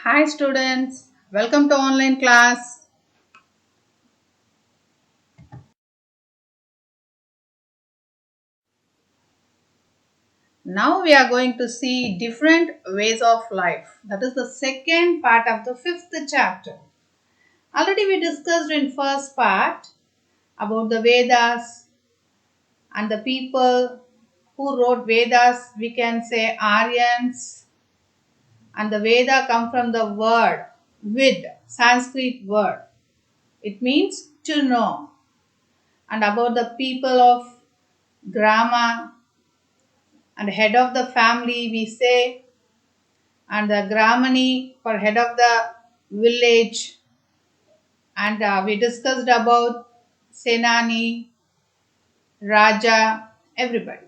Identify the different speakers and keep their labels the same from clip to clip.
Speaker 1: Hi students, welcome to online class. Now we are going to see different ways of life. That is the second part of the fifth chapter. Already we discussed in first part about the Vedas and the people who wrote Vedas. We can say Aryans, and the Veda come from the word Vid, Sanskrit word. It means to know. And about the people of Grama, and head of the family we say, and the Gramani for head of the village, and we discussed about Senani, Raja, everybody.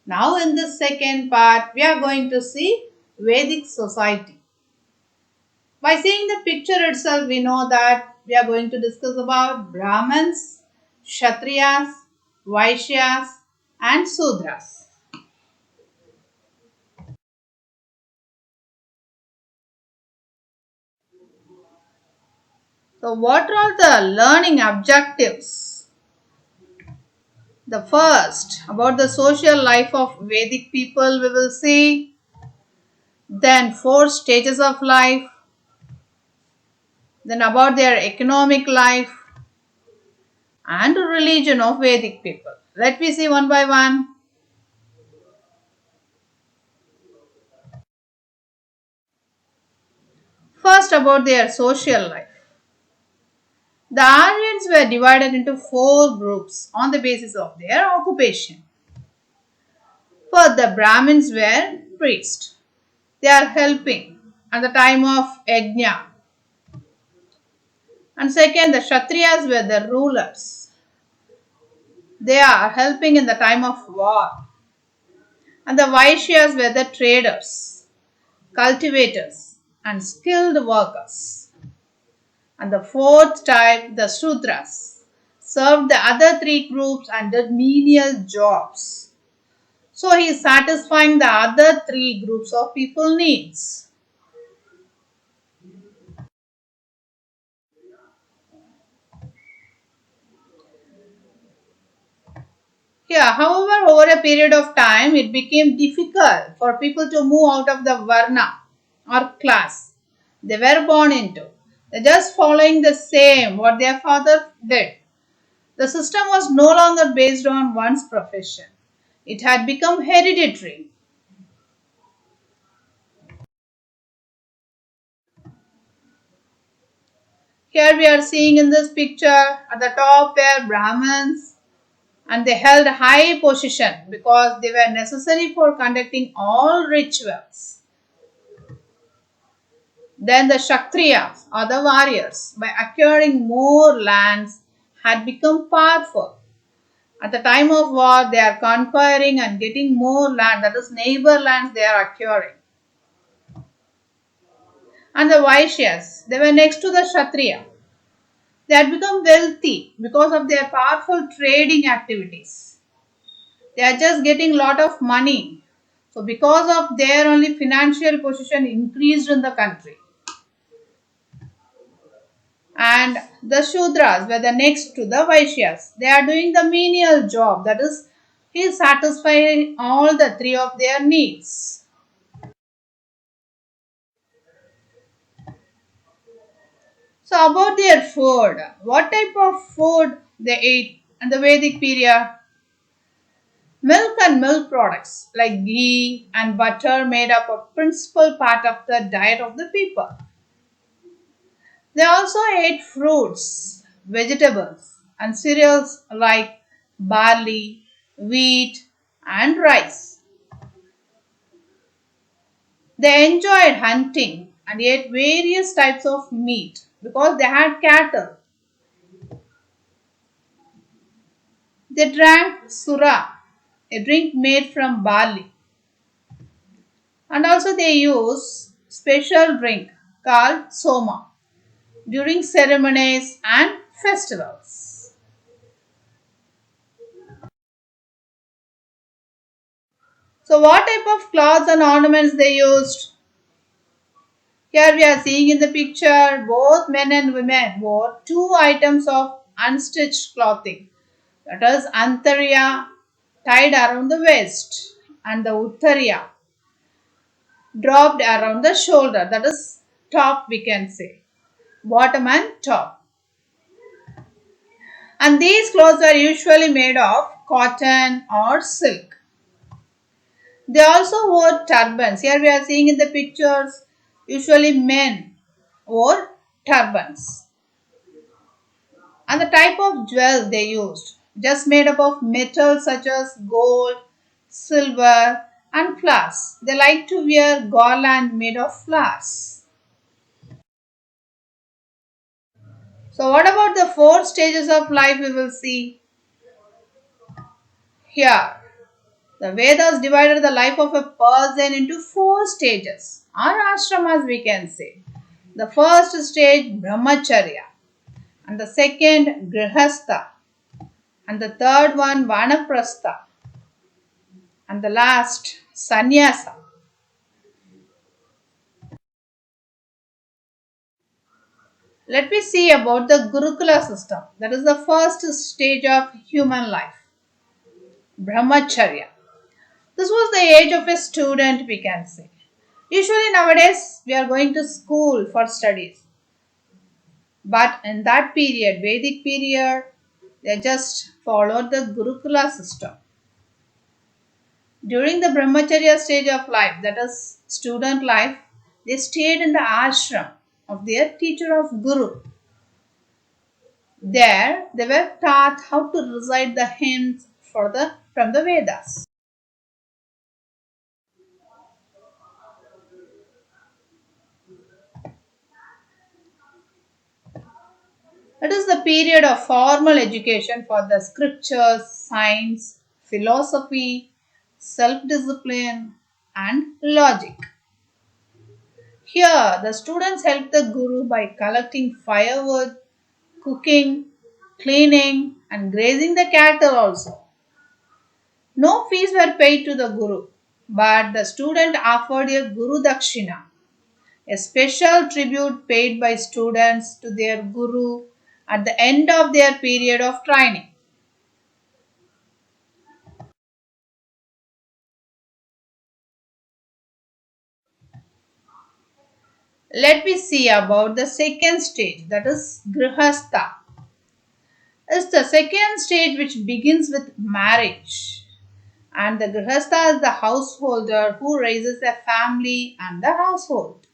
Speaker 1: Now in this second part we are going to see Vedic society. By seeing the picture itself we know that we are going to discuss about Brahmins, Kshatriyas, Vaishyas and Sudras. So what are the learning objectives? The first, about the social life of Vedic people we will see. Then four stages of life. Then about their economic life and religion of Vedic people. Let me see one by one. First, about their social life. The Aryans were divided into four groups on the basis of their occupation. First, the Brahmins were priests. They are helping at the time of Yajna. And second, the Kshatriyas were the rulers. They are helping in the time of war. And the Vaishyas were the traders, cultivators, and skilled workers. And the fourth type, the Sudras, served the other three groups and did menial jobs. So he is satisfying the other three groups of people needs. Yeah, however, over a period of time, it became difficult for people to move out of the Varna or class they were born into. They're just following the same what their father did. The system was no longer based on one's profession. It had become hereditary. Here we are seeing in this picture at the top were Brahmins, and they held a high position because they were necessary for conducting all rituals. Then the Kshatriyas or the warriors, by acquiring more lands, had become powerful. At the time of war, they are conquering and getting more land, that is, neighbor lands they are acquiring. And the Vaishyas, they were next to the Kshatriya. They had become wealthy because of their powerful trading activities. They are just getting lot of money. So, because of their only financial position increased in the country. And the Shudras were the next to the Vaishyas. They are doing the menial job, that is, he is satisfying all the three of their needs. So about their food, what type of food they ate in the Vedic period? Milk and milk products like ghee and butter made up a principal part of the diet of the people. They also ate fruits, vegetables, and cereals like barley, wheat, and rice. They enjoyed hunting and ate various types of meat because they had cattle. They drank sura, a drink made from barley, and also they use special drink called soma during ceremonies and festivals. So what type of clothes and ornaments they used? Here we are seeing in the picture both men and women wore two items of unstitched clothing. That is Antarya tied around the waist and the Uttarya dropped around the shoulder. That is top, we can say. Bottom and top. And these clothes are usually made of cotton or silk. They also wore turbans. Here we are seeing in the pictures, usually men wore turbans. And the type of jewels they used, just made up of metals such as gold, silver, and flowers. They like to wear garland made of flowers. So, what about the four stages of life we will see here? The Vedas divided the life of a person into four stages or ashramas, we can say. The first stage, brahmacharya, and the second, grihastha, and the third one, vanaprastha, and the last, sannyasa. Let me see about the Gurukula system. That is the first stage of human life, brahmacharya. This was the age of a student, we can say. Usually nowadays we are going to school for studies. But in that period, Vedic period, they just followed the Gurukula system. During the brahmacharya stage of life, that is student life, they stayed in the ashram of their teacher of Guru. There, they were taught how to recite the hymns from the Vedas. It is the period of formal education for the scriptures, science, philosophy, self discipline, and logic. Here, the students help the guru by collecting firewood, cooking, cleaning, and grazing the cattle also. No fees were paid to the guru, but the student offered a guru dakshina, a special tribute paid by students to their guru at the end of their period of training. Let me see about the second stage, that is grihastha. It's the second stage which begins with marriage. And the grihastha is the householder who raises a family and the household.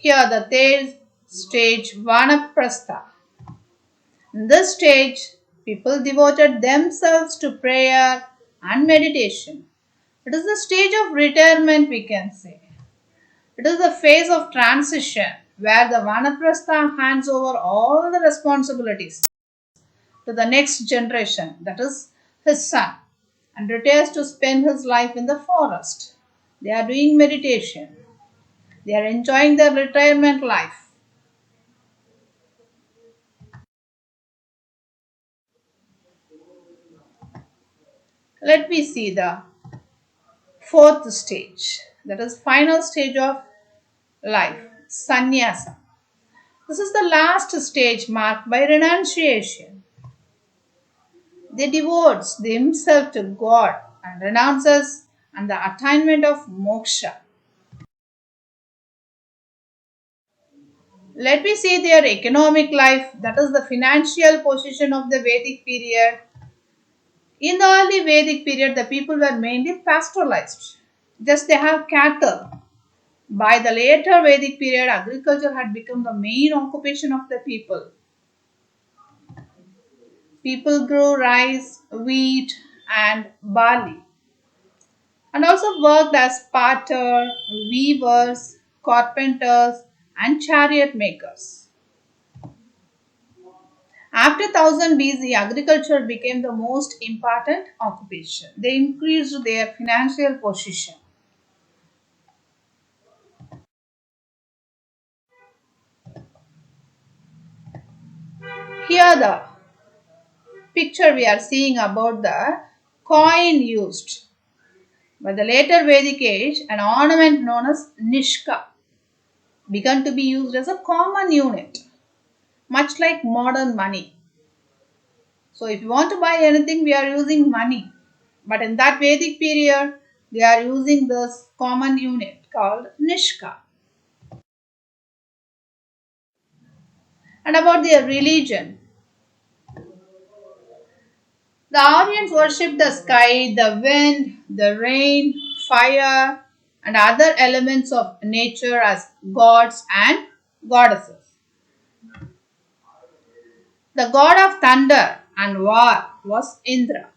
Speaker 1: Here the third stage, vanaprastha. In this stage, people devoted themselves to prayer and meditation. It is the stage of retirement, we can say. It is the phase of transition where the vanaprastha hands over all the responsibilities to the next generation, that is his son, and retires to spend his life in the forest. They are doing meditation. They are enjoying their retirement life. Let me see the fourth stage, that is final stage of life, sannyasa. This is the last stage marked by renunciation. They devotes themselves to God and renounces and the attainment of moksha. Let me see their economic life, that is the financial position of the Vedic period. In the early Vedic period, the people were mainly pastoralized. Just they have cattle. By the later Vedic period, agriculture had become the main occupation of the people. People grew rice, wheat, and barley, and also worked as potter, weavers, carpenters, and chariot makers. After 1000 BC, agriculture became the most important occupation. They increased their financial position. Here, the picture we are seeing about the coin used. By the later Vedic age, an ornament known as Nishka began to be used as a common unit, much like modern money. So if you want to buy anything, we are using money. But in that Vedic period, they are using this common unit called Nishka. And about their religion, the Aryans worshipped the sky, the wind, the rain, fire, and other elements of nature as gods and goddesses. The god of thunder and war was Indra.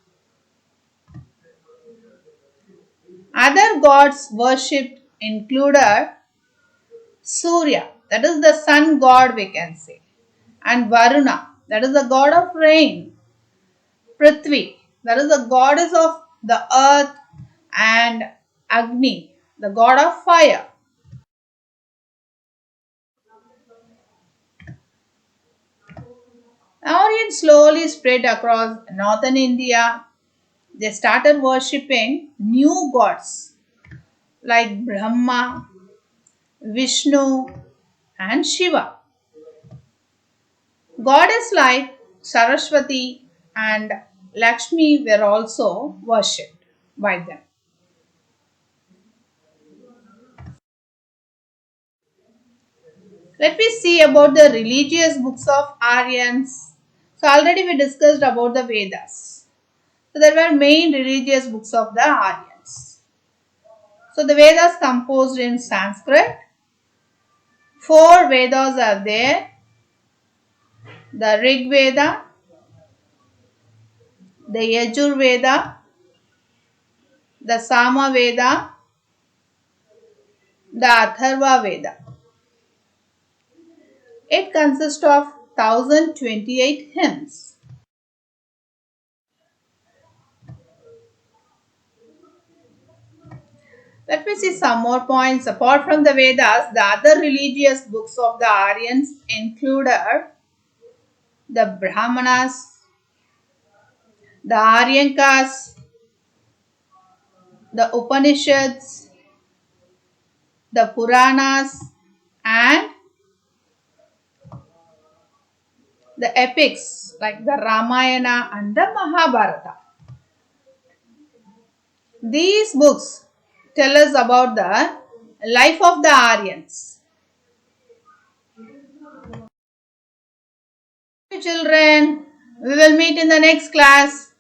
Speaker 1: Other gods worshipped included Surya, that is the sun god we can say, and Varuna, that is the god of rain, Prithvi, that is the goddess of the earth, and Agni, the god of fire. Aryans slowly spread across northern India. They started worshipping new gods like Brahma, Vishnu, and Shiva. Goddesses like Saraswati and Lakshmi were also worshipped by them. Let me see about the religious books of Aryans. So already we discussed about the Vedas. So there were main religious books of the Aryans. So the Vedas composed in Sanskrit. Four Vedas are there. The Rig Veda, the Yajur Veda, the Sama Veda, the Atharva Veda. It consists of 1028 hymns. Let me see some more points. Apart from the Vedas, the other religious books of the Aryans included the Brahmanas, the Aryankas, the Upanishads, the Puranas, and the epics like the Ramayana and the Mahabharata. These books tell us about the life of the Aryans. Children, we will meet in the next class.